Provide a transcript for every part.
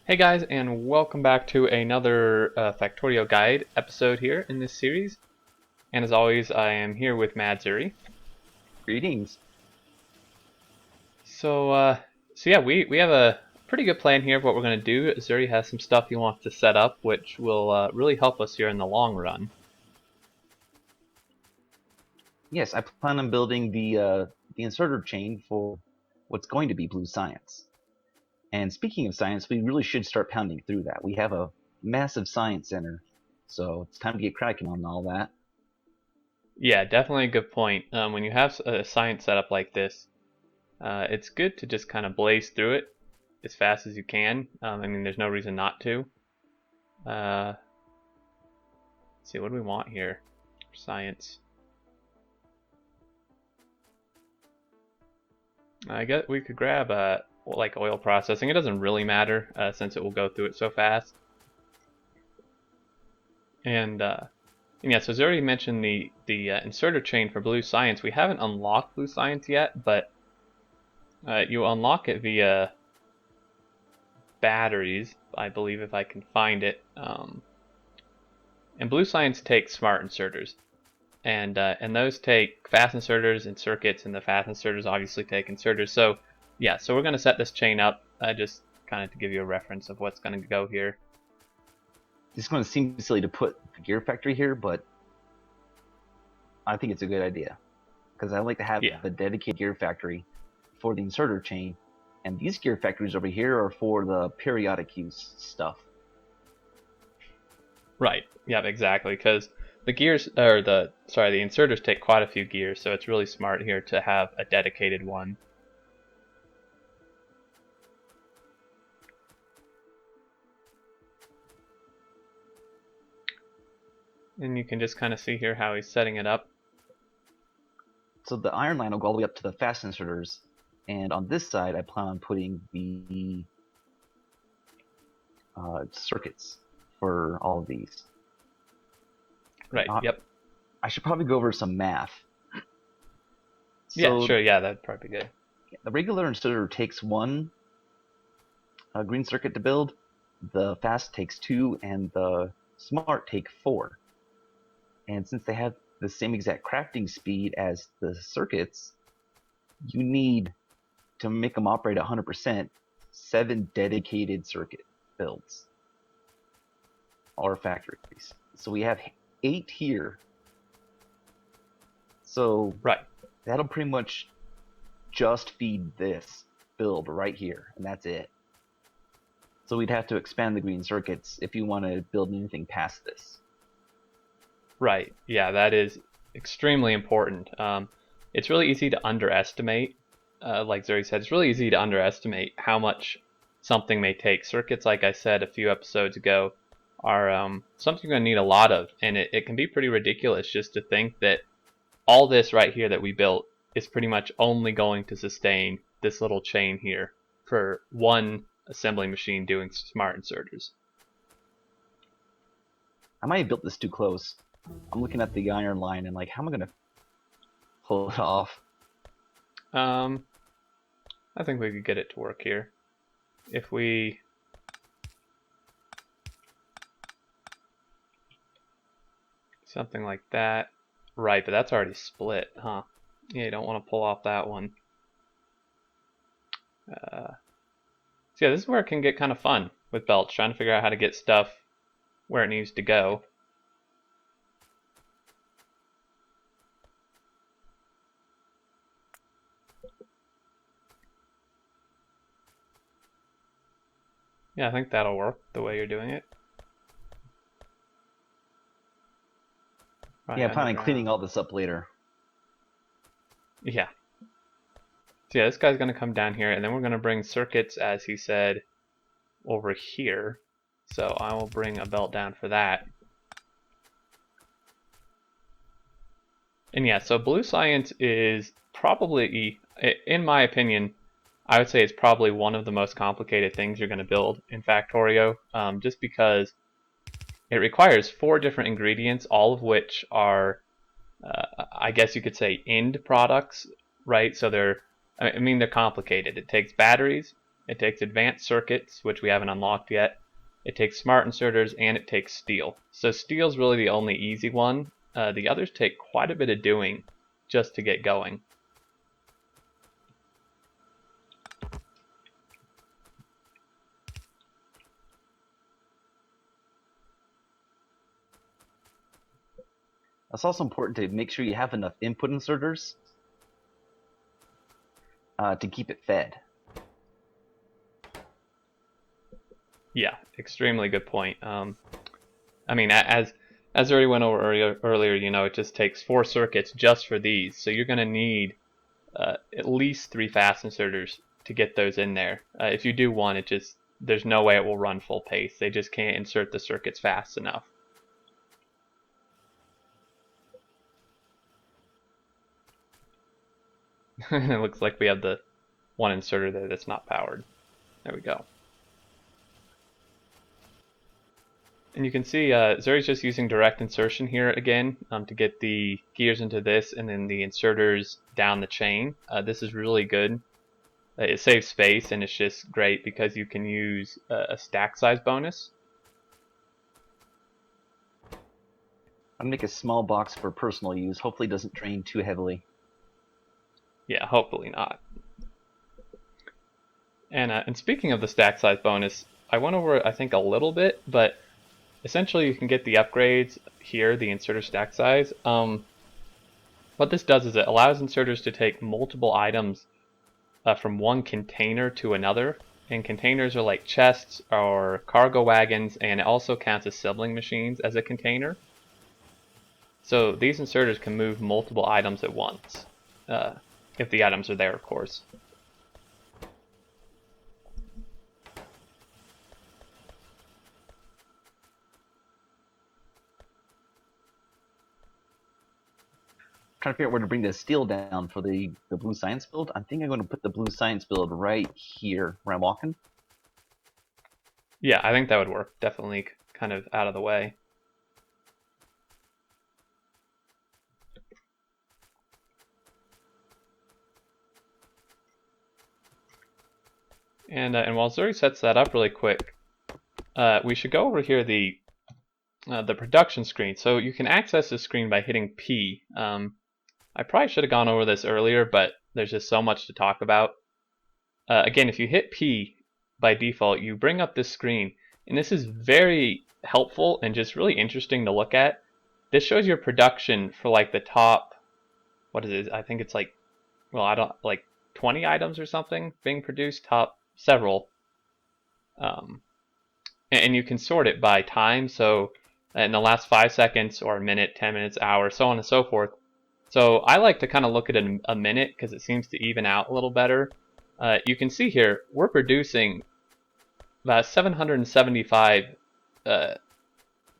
Hey guys, and welcome back to another Factorio guide episode here in this series. And as always, I am here with MadZuri. Greetings. So yeah, we have a pretty good plan here of what we're going to do. Zuri has some stuff he wants to set up, which will really help us here in the long run. Yes, I plan on building the inserter chain for what's going to be Blue Science. And speaking of science, we really should start pounding through that. We have a massive science center, so it's time to get cracking on all that. Yeah, definitely a good point. When you have a science setup like this, it's good to just kind of blaze through it as fast as you can. I mean, there's no reason not to. Let's see, what do we want here? Science. I guess we could grab like oil processing. It doesn't really matter since it will go through it so fast. And yeah, so as I already mentioned the inserter chain for Blue Science. We haven't unlocked Blue Science yet, but you unlock it via batteries, I believe, if I can find it. And Blue Science takes smart inserters. And those take fast inserters and circuits, and the fast inserters obviously take inserters. So yeah, so we're going to set this chain up just kind of to give you a reference of what's going to go here. It's going to seem silly to put the gear factory here, but I think it's a good idea because I like to have a dedicated gear factory for the inserter chain, and these gear factories over here are for the periodic use stuff. Right. Yeah, exactly. Because the gears, or the inserters take quite a few gears, so it's really smart here to have a dedicated one. And you can just kind of see here how he's setting it up. So the iron line will go all the way up to the fast inserters, and on this side I plan on putting the circuits for all of these. Right, yep. I should probably go over some math. Yeah, sure, yeah, that'd probably be good. The regular inserter takes one green circuit to build, the fast takes 2, and the smart take 4. And since they have the same exact crafting speed as the circuits, you need to make them operate 100%, 7 dedicated circuit builds or factories. So we have 8 here. So right, that'll pretty much just feed this build right here, and that's it. So we'd have to expand the green circuits if you want to build anything past this. Right, yeah, that is extremely important. It's really easy to underestimate, like Zuri said, it's really easy to underestimate how much something may take. Circuits, like I said a few episodes ago, are something you're going to need a lot of, and it can be pretty ridiculous just to think that all this right here that we built is pretty much only going to sustain this little chain here for one assembly machine doing smart inserters. I might have built this too close. I'm looking at the iron line and like, how am I going to pull it off? I think we could get it to work here. If we something like that. Right, but that's already split, huh? Yeah, you don't want to pull off that one. So yeah, this is where it can get kind of fun with belts, trying to figure out how to get stuff where it needs to go. Yeah, I think that'll work the way you're doing it. Yeah, I plan on cleaning all this up later. Yeah. So yeah, this guy's going to come down here, and then we're going to bring circuits, as he said, over here. So I will bring a belt down for that. And yeah, so Blue Science is probably, in my opinion, I would say it's probably one of the most complicated things you're going to build in Factorio, just because it requires 4 different ingredients, all of which are, I guess you could say, end products, right? So they're complicated. It takes batteries, It takes advanced circuits, which we haven't unlocked yet. It takes smart inserters, and it takes steel. So steel's really the only easy one. The others take quite a bit of doing just to get going. It's also important to make sure you have enough input inserters to keep it fed. Yeah, extremely good point. I mean, as I already went over earlier, you know, it just takes 4 circuits just for these. So you're going to need at least 3 fast inserters to get those in there. If you do one, there's no way it will run full pace. They just can't insert the circuits fast enough. And it looks like we have the one inserter there that's not powered. There we go. And you can see Zuri's just using direct insertion here again to get the gears into this and then the inserters down the chain. This is really good. It saves space, and it's just great because you can use a stack size bonus. I'm gonna make a small box for personal use. Hopefully it doesn't drain too heavily. Yeah, hopefully not. And speaking of the stack size bonus, I went over it I think a little bit, but essentially you can get the upgrades here, the inserter stack size. What this does is it allows inserters to take multiple items from one container to another, and containers are like chests or cargo wagons, and it also counts as sibling machines as a container. So these inserters can move multiple items at once, if the items are there, of course. Trying to figure out where to bring the steel down for the blue science build. I think I'm going to put the blue science build right here where I'm walking. Yeah, I think that would work. Definitely kind of out of the way. And while Zuri sets that up really quick, we should go over here the production screen. So you can access this screen by hitting P. I probably should have gone over this earlier, but there's just so much to talk about. Again, if you hit P by default, you bring up this screen, and this is very helpful and just really interesting to look at. This shows your production for like the top, what is it? I think it's like, well, I don't like 20 items or something being produced, top several. And you can sort it by time, so in the last 5 seconds or a minute, 10 minutes, hour, so on and so forth. So I like to kind of look at it a minute because it seems to even out a little better. You can see here we're producing about 775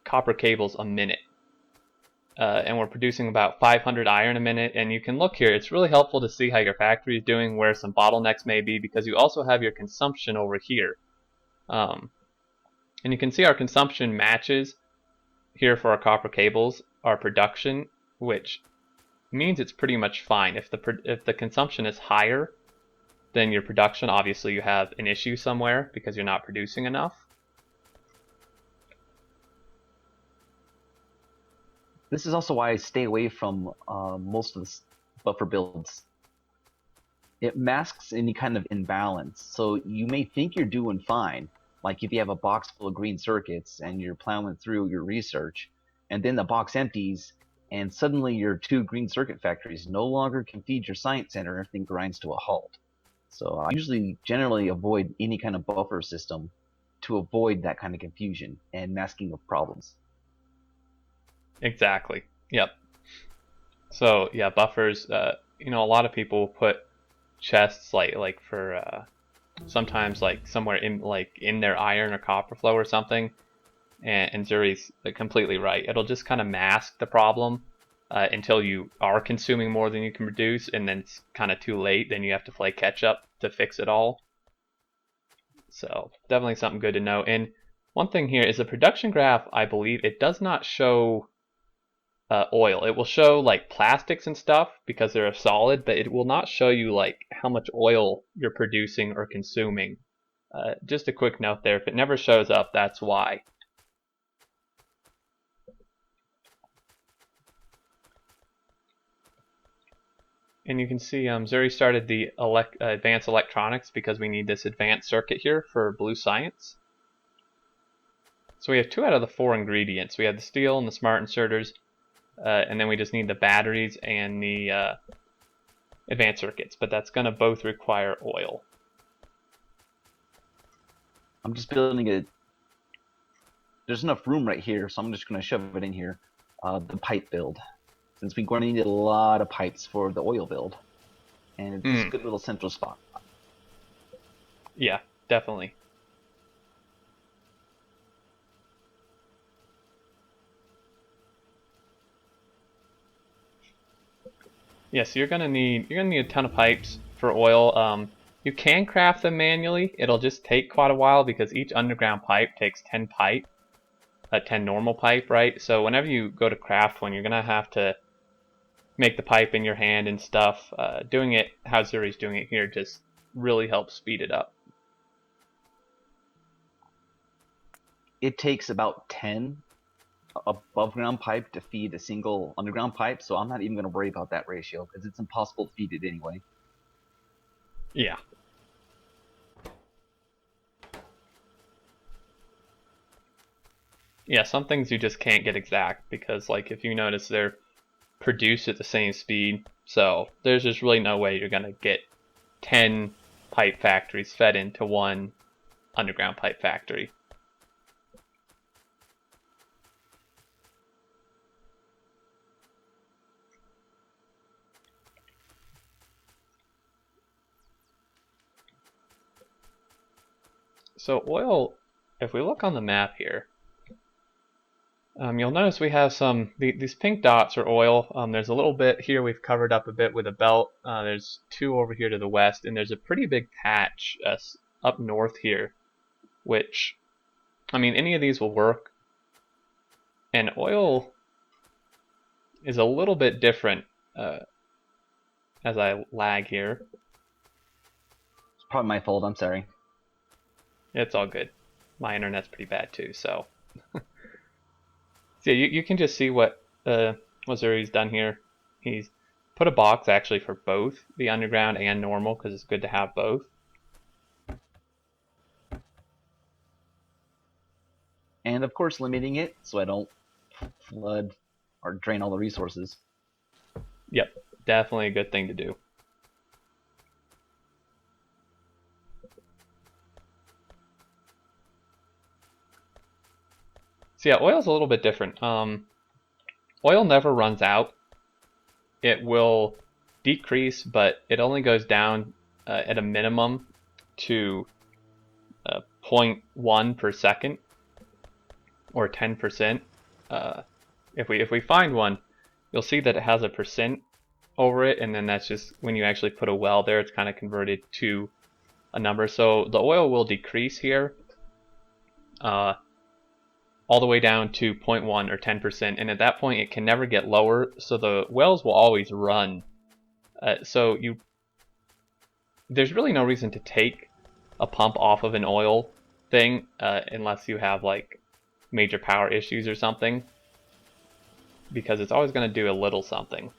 copper cables a minute, and we're producing about 500 iron a minute. And you can look here, it's really helpful to see how your factory is doing, where some bottlenecks may be, because you also have your consumption over here. And you can see our consumption matches here for our copper cables, our production, which means it's pretty much fine. If the consumption is higher than your production, obviously you have an issue somewhere because you're not producing enough. This is also why I stay away from most of the buffer builds. It masks any kind of imbalance. So you may think you're doing fine, like if you have a box full of green circuits and you're plowing through your research, and then the box empties, and suddenly your 2 green circuit factories no longer can feed your science center, and everything grinds to a halt. So I usually generally avoid any kind of buffer system to avoid that kind of confusion and masking of problems. Exactly. Yep. So yeah, buffers. You know, a lot of people put chests like for sometimes like somewhere in their iron or copper flow or something. And Zuri's completely right. It'll just kind of mask the problem until you are consuming more than you can produce, and then it's kind of too late. Then you have to play catch up to fix it all. So definitely something good to know. And one thing here is the production graph, I believe, it does not show oil. It will show like plastics and stuff because they're a solid, but it will not show you like how much oil you're producing or consuming Just a quick note there, if it never shows up, that's why. And you can see Zuri started the advanced electronics because we need this advanced circuit here for blue science. So we have 2 out of the 4 ingredients. We have the steel and the smart inserters, and then we just need the batteries and the advanced circuits, but that's going to both require oil. I'm just building it. There's enough room right here, so I'm just going to shove it in here. The pipe build. Since we're going to need a lot of pipes for the oil build. And it's a good little central spot. Yeah, definitely. Yeah, so you're gonna need a ton of pipes for oil. You can craft them manually. It'll just take quite a while because each underground pipe takes 10 pipe, 10 normal pipe, right? So whenever you go to craft one, you're gonna have to make the pipe in your hand and stuff. Doing it how Zuri's doing it here just really helps speed it up. It takes about 10 above ground pipe to feed a single underground pipe, so I'm not even going to worry about that ratio because it's impossible to feed it anyway. Yeah. Yeah, some things you just can't get exact because, like, if you notice, they're produced at the same speed, so there's just really no way you're gonna get 10 pipe factories fed into one underground pipe factory. So oil, if we look on the map here, you'll notice we have these pink dots are oil. There's a little bit here we've covered up a bit with a belt. There's 2 over here to the west, and there's a pretty big patch up north here, which, I mean, any of these will work. And oil is a little bit different as I lag here. It's probably my fault, I'm sorry. It's all good. My internet's pretty bad too, so. So you can just see what Zuri's done here. He's put a box actually for both the underground and normal because it's good to have both. And of course limiting it so I don't flood or drain all the resources. Yep, definitely a good thing to do. So yeah, oil's a little bit different. Oil never runs out. It will decrease, but it only goes down at a minimum to 0.1 per second or 10%. If we find one, you'll see that it has a percent over it, and then that's just when you actually put a well there, it's kind of converted to a number. So the oil will decrease here all the way down to 0.1 or 10%, and at that point it can never get lower, so the wells will always run. There's really no reason to take a pump off of an oil thing unless you have like major power issues or something, because it's always going to do a little something.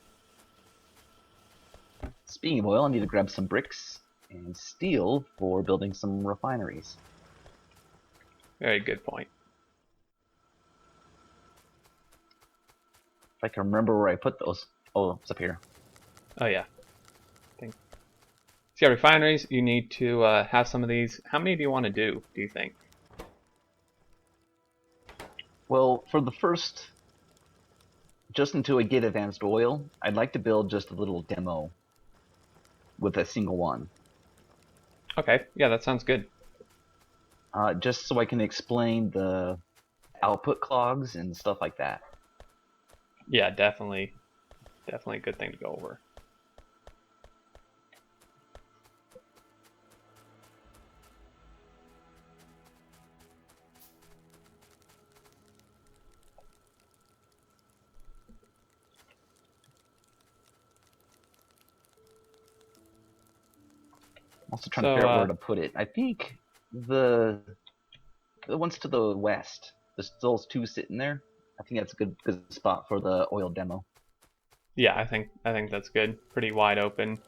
Speaking of oil, I need to grab some bricks and steel for building some refineries. Very good point. If I can remember where I put those. Oh, it's up here. Oh yeah. So yeah, refineries, you need to have some of these. How many do you want to do you think? Well, for the first, just until I get advanced oil, I'd like to build just a little demo with a single one. Okay, yeah, that sounds good. Just so I can explain the output clogs and stuff like that. Yeah, definitely a good thing to go over. I'm also trying to figure out where to put it. I think The ones to the west, there's those two sitting there. I think that's a good spot for the oil demo. Yeah, I think that's good. Pretty wide open.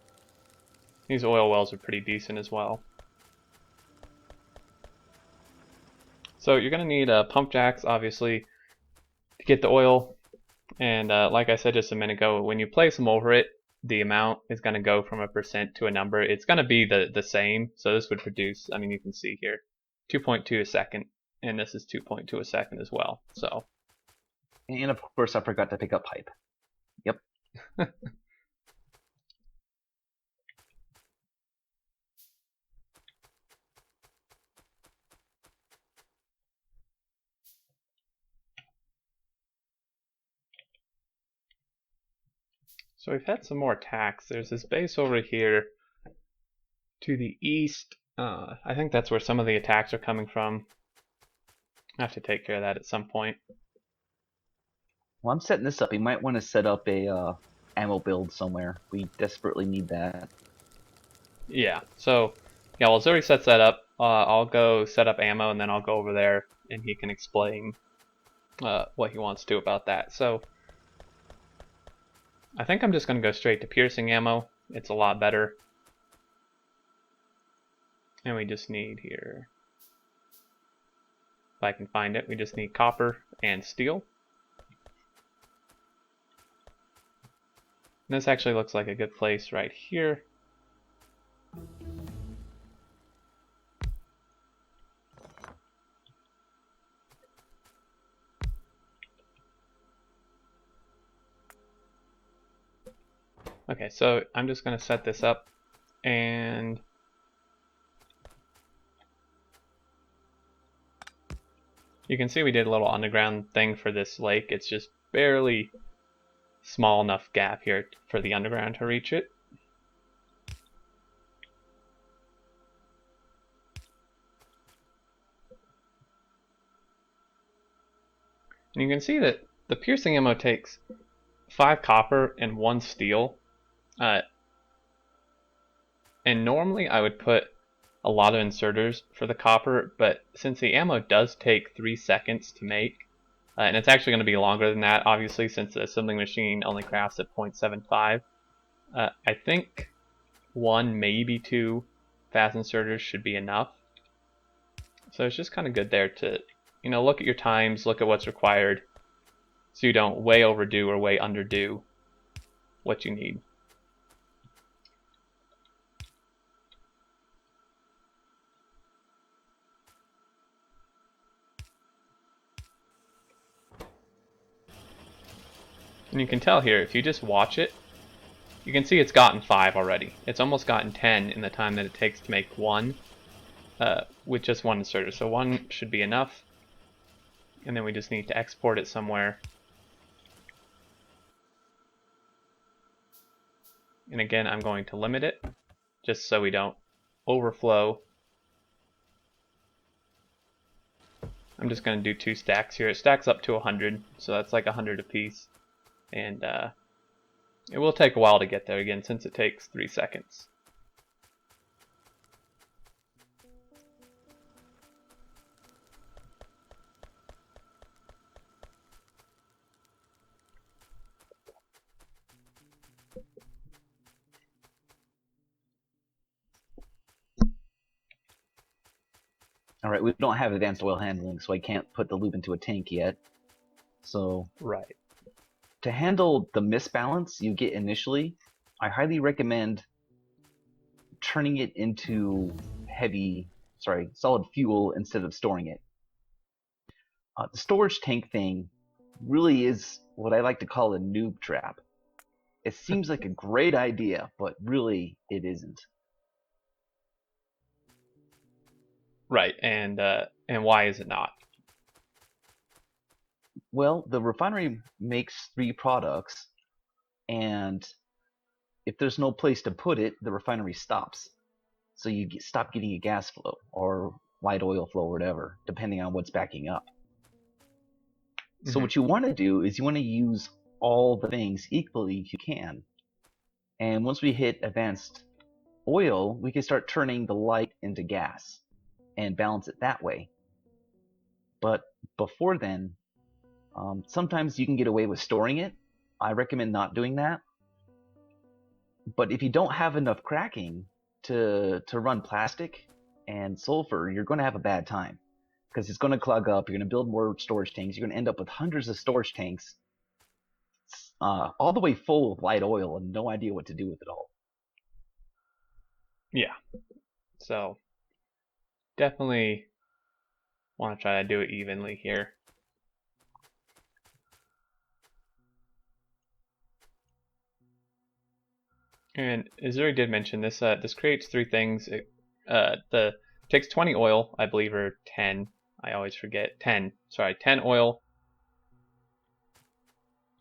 These oil wells are pretty decent as well. So you're going to need pump jacks, obviously, to get the oil. And like I said just a minute ago, when you place them over it, the amount is going to go from a percent to a number. It's going to be the same. So this would produce, I mean, you can see here, 2.2 a second. And this is 2.2 a second as well. So, And of course, I forgot to pick up pipe. Yep. so we've had some more attacks. There's this base over here to the east. I think that's where some of the attacks are coming from. I have to take care of that at some point. Well, I'm setting this up. You might want to set up a ammo build somewhere. We desperately need that. Yeah, so yeah, while Zuri sets that up, I'll go set up ammo and then I'll go over there and he can explain what he wants to about that. So I think I'm just going to go straight to piercing ammo. It's a lot better. And we just need here, if I can find it, we just need copper and steel. And this actually looks like a good place right here. Okay, so I'm just going to set this up and you can see we did a little underground thing for this lake. It's just barely small enough gap here for the underground to reach it. And you can see that the piercing ammo takes 5 copper and 1 steel. And normally I would put a lot of inserters for the copper, but since the ammo does take 3 seconds to make, and it's actually going to be longer than that, obviously, since the assembling machine only crafts at 0.75, I think 1, maybe 2 fast inserters should be enough. So it's just kind of good there to, look at your times, look at what's required, so you don't way overdo or way underdo what you need. And you can tell here, if you just watch it, you can see it's gotten 5 already. It's almost gotten 10 in the time that it takes to make 1 with just 1 inserter. So 1 should be enough. And then we just need to export it somewhere. And again, I'm going to limit it just so we don't overflow. I'm just going to do 2 stacks here. It stacks up to 100, so that's like 100 apiece. And it will take a while to get there again since it takes 3 seconds. All right, we don't have advanced oil handling, so I can't put the lube into a tank yet. So Right. to handle the misbalance you get initially, I highly recommend turning it into solid fuel instead of storing it. The storage tank thing really is what I like to call a noob trap. It seems like a great idea, but really it isn't. Right, and why is it not? Well, the refinery makes 3 products, and if there's no place to put it, the refinery stops. So you stop getting a gas flow or light oil flow or whatever, depending on what's backing up. So what you want to do is you want to use all the things equally if you can. And once we hit advanced oil, we can start turning the light into gas. and balance it that way. But before then, sometimes you can get away with storing it. I recommend not doing that. But if you don't have enough cracking to run plastic and sulfur, you're going to have a bad time because it's going to clog up. You're going to build more storage tanks. You're going to end up with hundreds of storage tanks, all the way full of light oil and no idea what to do with it all. Yeah. So definitely want to try to do it evenly here. And Zuri did mention this. This creates three things. It takes 20 oil, I believe, or 10. I always forget. 10. Sorry, 10 oil.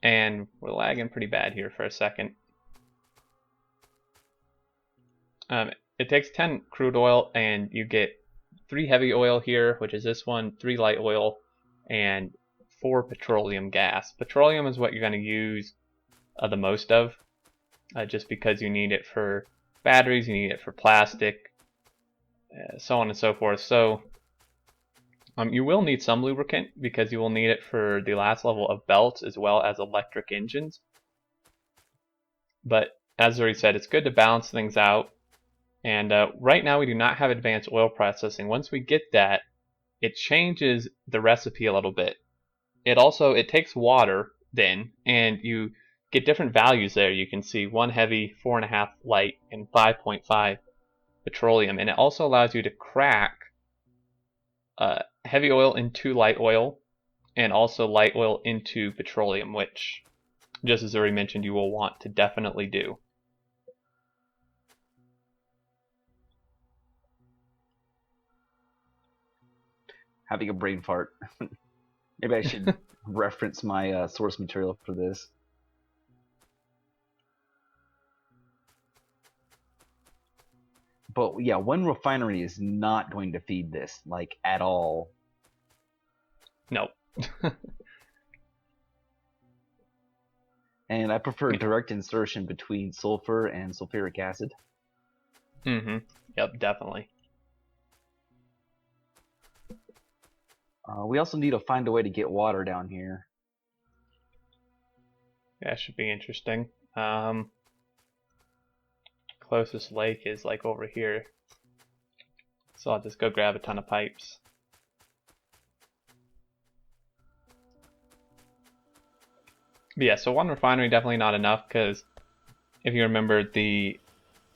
And we're lagging pretty bad here for a second. It takes 10 crude oil, and you get 3 heavy oil here, which is this one, 3 light oil, and 4 petroleum gas. Petroleum is what you're going to use the most of. Just because you need it for batteries, you need it for plastic, so on and so forth. So you will need some lubricant because you will need it for the last level of belts as well as electric engines. But as Zuri said, it's good to balance things out. And right now we do not have advanced oil processing. Once we get that, it changes the recipe a little bit. It takes water then, and you get different values there. You can see 1 heavy, 4.5 light, and 5.5 petroleum. And it also allows you to crack heavy oil into light oil, and also light oil into petroleum, which, just as Zuri mentioned, you will want to definitely do. Having a brain fart. Maybe I should reference my source material for this. But yeah, one refinery is not going to feed this, like, at all. No. And I prefer direct insertion between sulfur and sulfuric acid. Mm-hmm. Yep, definitely. We also need to find a way to get water down here. That should be interesting. Closest lake is like over here. So I'll just go grab a ton of pipes. But yeah, so one refinery definitely not enough, because if you remember, the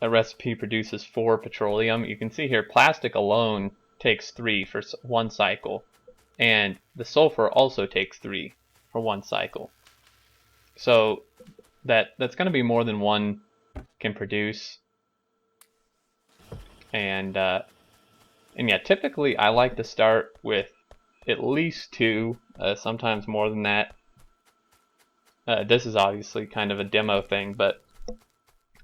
recipe produces 4 petroleum. You can see here plastic alone takes 3 for 1 cycle, and the sulfur also takes 3 for 1 cycle. So that's going to be more than one can produce. And yeah, typically I like to start with at least 2, sometimes more than that. This is obviously kind of a demo thing, but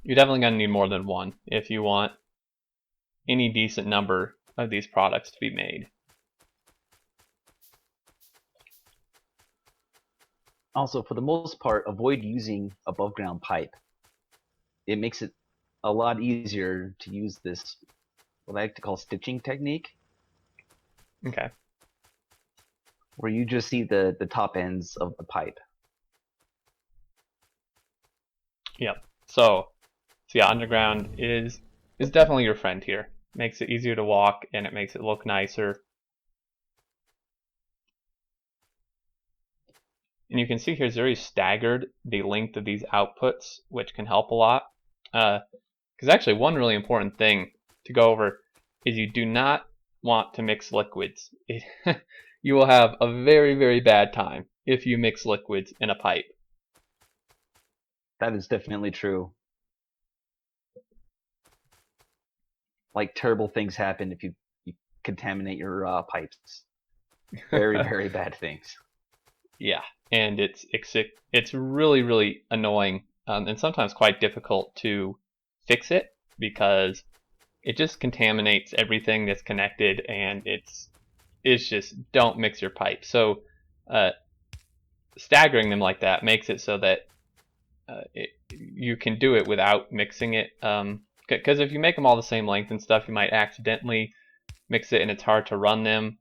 you're definitely going to need more than 1 if you want any decent number of these products to be made. Also, for the most part, avoid using above ground pipe. It makes it a lot easier to use this, what I like to call stitching technique. Okay. Where you just see the top ends of the pipe. Yep. So yeah, underground is definitely your friend here. Makes it easier to walk, and it makes it look nicer. And you can see here Zuri staggered the length of these outputs, which can help a lot. Because actually one really important thing to go over is you do not want to mix liquids. You will have a very, very bad time if you mix liquids in a pipe. That is definitely true. Like, terrible things happen if you contaminate your pipes. Very, very bad things. Yeah, and it's really, really annoying, and sometimes quite difficult to fix it, because it just contaminates everything that's connected, and it's just, don't mix your pipe. So staggering them like that makes it so that you can do it without mixing it. Because if you make them all the same length and stuff, you might accidentally mix it and it's hard to run them,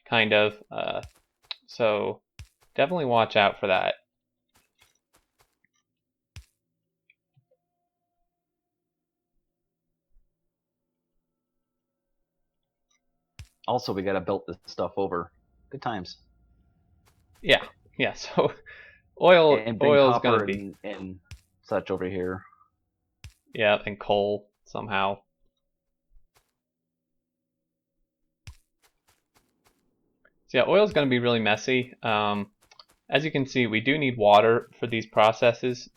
kind of. So definitely watch out for that. Also, we gotta belt this stuff over. Good times. Yeah, yeah. So oil And bring is gonna copper be, and such over here. yeah, and coal somehow. So yeah, oil is gonna be really messy. As you can see, we do need water for these processes.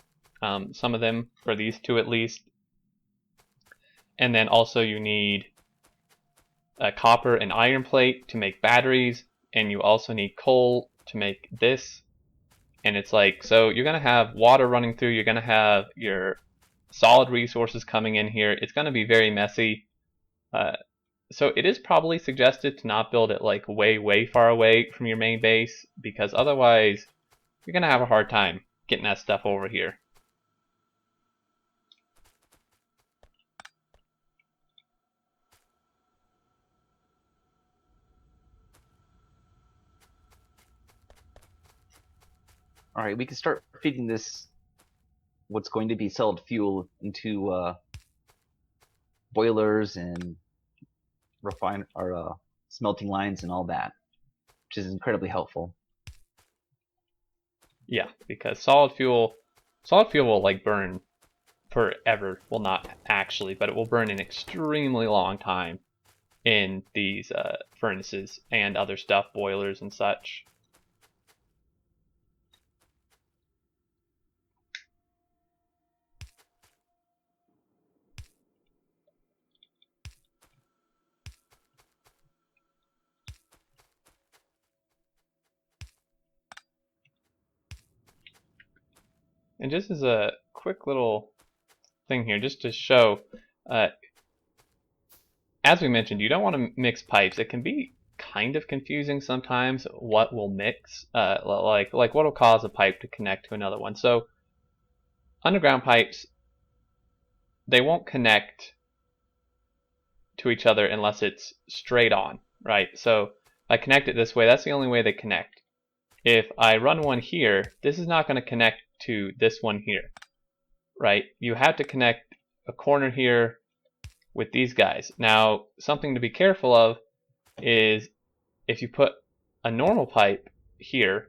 Some of them, for these two at least. And then also you need a copper and iron plate to make batteries, and you also need coal to make this. And it's like, so you're gonna have water running through, you're gonna have your solid resources coming in here. It's gonna be very messy. So it is probably suggested to not build it like way far away from your main base, because otherwise you're gonna have a hard time getting that stuff over here. All right, we can start feeding this what's going to be solid fuel into boilers and smelting lines and all that, which is incredibly helpful. Yeah, because solid fuel will like burn forever. Well, not actually, but it will burn an extremely long time in these furnaces and other stuff, boilers and such. And just as a quick little thing here, just to show, uh, as we mentioned, you don't want to mix pipes. It can be kind of confusing sometimes what will mix, like what will cause a pipe to connect to another one. So underground pipes, they won't connect to each other unless it's straight on, right? So I connect it this way, that's the only way they connect. If I run one here, this is not going to connect to this one here, right? You have to connect a corner here with these guys. Now, something to be careful of is if you put a normal pipe here,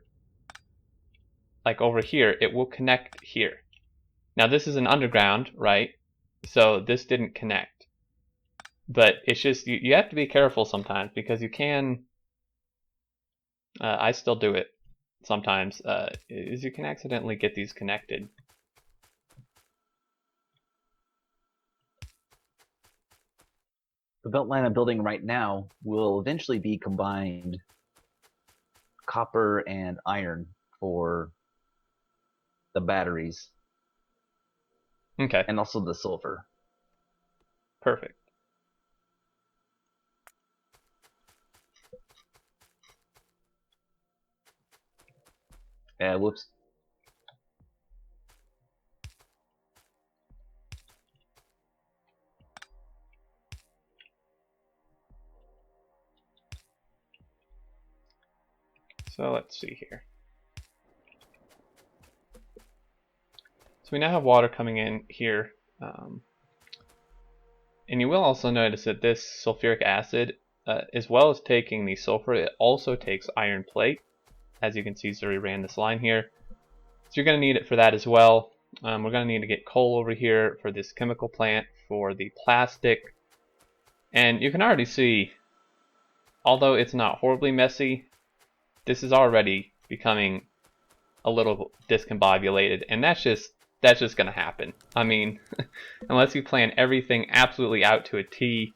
like over here, it will connect here. Now this is an underground, right? So this didn't connect. But it's just, you have to be careful sometimes, because you can, I still do it sometimes, is you can accidentally get these connected. The belt line I'm building right now will eventually be combined copper and iron for the batteries. Okay. And also the silver. Perfect. Whoops. So let's see here. So we now have water coming in here. And you will also notice that this sulfuric acid, as well as taking the sulfur, it also takes iron plate. As you can see, Zuri ran this line here. So you're going to need it for that as well. We're going to need to get coal over here for this chemical plant, for the plastic. And you can already see, although it's not horribly messy, this is already becoming a little discombobulated, and that's just going to happen. I mean, unless you plan everything absolutely out to a T,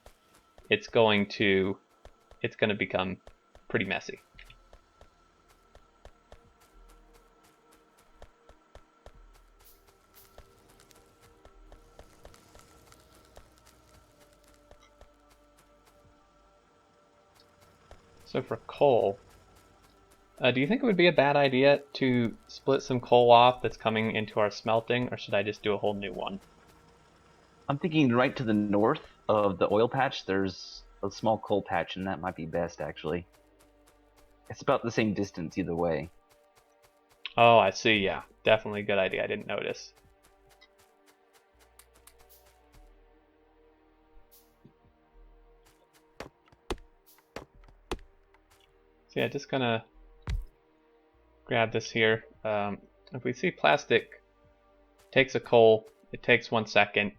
it's going to become pretty messy. So for coal, do you think it would be a bad idea to split some coal off that's coming into our smelting, or should I just do a whole new one? I'm thinking right to the north of the oil patch, there's a small coal patch, and that might be best, actually. It's about the same distance either way. Oh, I see. Yeah, definitely a good idea. I didn't notice. So yeah, just gonna grab this here. If we see plastic takes a coal, it takes 1 second.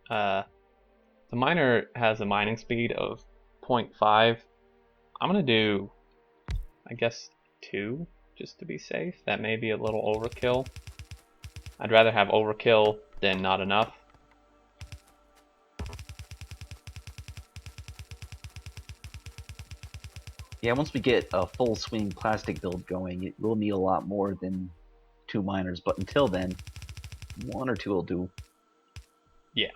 The miner has a mining speed of 0.5. I'm gonna do, I guess, 2 just to be safe. That may be a little overkill. I'd rather have overkill than not enough. Yeah, once we get a full swing plastic build going, it will need a lot more than 2 miners, but until then, 1 or 2 will do. Yeah.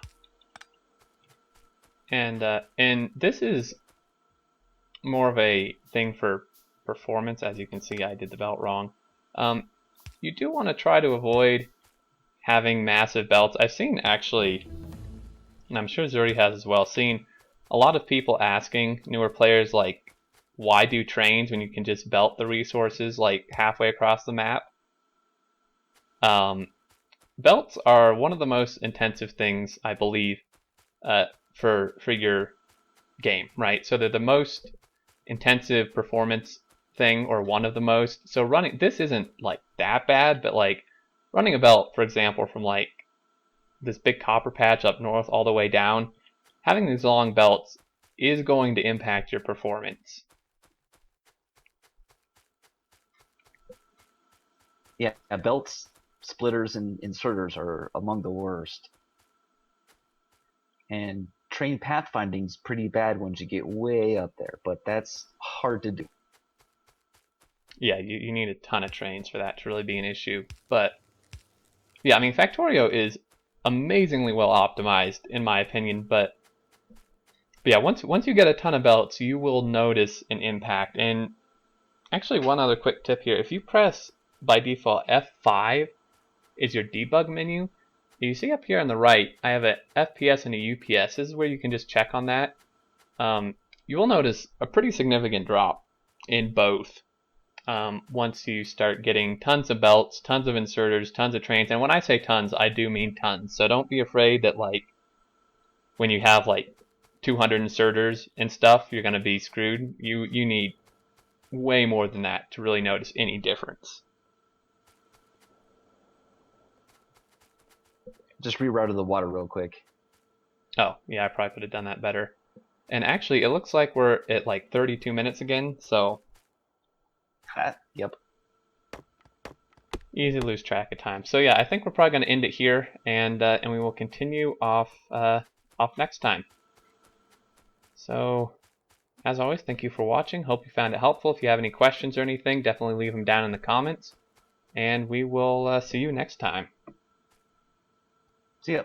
And this is more of a thing for performance. As you can see, I did the belt wrong. You do want to try to avoid having massive belts. I've seen actually, and I'm sure Zuri has as well, seen a lot of people asking newer players like, why do trains when you can just belt the resources like halfway across the map? Belts are one of the most intensive things, I believe, for your game, right? So they're the most intensive performance thing, or one of the most. So running this isn't like that bad, but like running a belt, for example, from like this big copper patch up north all the way down, having these long belts is going to impact your performance. Yeah, belts, splitters, and inserters are among the worst. And train pathfinding's pretty bad once you get way up there, but that's hard to do. Yeah, you need a ton of trains for that to really be an issue. But yeah, I mean, Factorio is amazingly well optimized in my opinion, but yeah, once you get a ton of belts, you will notice an impact. And actually, one other quick tip here: if you press by default F5 is your debug menu. You see up here on the right, I have a FPS and a UPS. This is where you can just check on that. You will notice a pretty significant drop in both once you start getting tons of belts, tons of inserters, tons of trains. And when I say tons, I do mean tons. So don't be afraid that like when you have like 200 inserters and stuff, you're going to be screwed. You need way more than that to really notice any difference. Just rerouted the water real quick. Oh, yeah, I probably could have done that better. And actually, it looks like we're at like 32 minutes again, so Yep. easy to lose track of time. So yeah, I think we're probably going to end it here, and we will continue off next time. So, as always, thank you for watching. Hope you found it helpful. If you have any questions or anything, definitely leave them down in the comments, and we will see you next time. See ya.